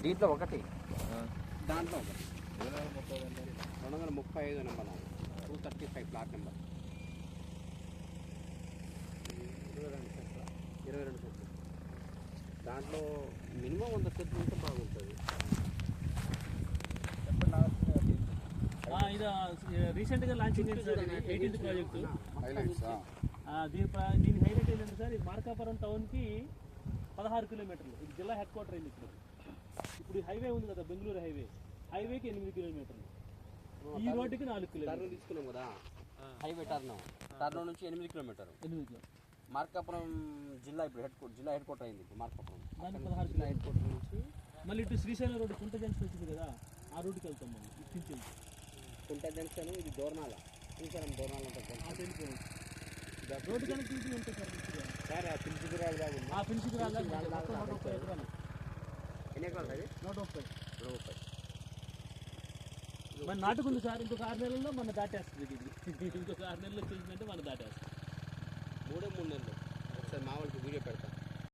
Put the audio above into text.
దీంట్లో ఒకటి దాంట్లో ఒకటి 235 నెంబర్ 235 ప్లాట్ నెంబర్ 22 సెట్లు దాంట్లో మినిమం 100 సెట్లు ఉంటే బాగుంటుంది. ఇది రీసెంట్గా లాంచింగ్ అయింది సార్, 18th ప్రాజెక్టు. దీని హైలైట్ ఏంటంటే సార్, ఇది మార్కాపురం టౌన్కి 16 కిలోమీటర్లు. ఇది జిల్లా హెడ్ క్వార్టర్ అయింది. ఇప్పుడు హైవే ఉంది కదా, బెంగళూరు హైవేకి 8 కిలోమీటర్లు, ఈ రోడ్డుకి 4 కిలోమీటర్లు తీసుకున్నాం కదా. హైవే టర్న్ నుంచి 8 కిలోమీటర్లు. మార్కాపురం జిల్లా ఇప్పుడు జిల్లా హెడ్ క్వార్టర్ అయింది. ఇప్పుడు మార్కాపురం దాన్ని 16 జిల్లా హెడ్ క్వార్టర్ నుంచి మళ్ళీ ఇటు శ్రీశైలం రోడ్డు కుంట జంక్షన్ వచ్చింది కదా, ఆ రోడ్డుకి వెళ్తాం. మనం ఇటు కుంట జంక్షన్, ఇది దోర్నాల, శ్రీశైలం దోర్నాల ఉంటుంది. రోడ్డు కనెక్టివిటీ ఉంటుంది సార్. ఆ పిలిచిరాలు దాకా ఆ పిలిచిరాలు 130 ఎకరాలు. ఎన్ని ఎకరాలు అది? 130. మన నాటుకుంది సార్. ఇంకొక 6 నెలల్లో మన దాటేస్తుంది. ఇంకొక 6 నెలలు వచ్చేసిందంటే మన దాటేస్తుంది. 3 నెలలు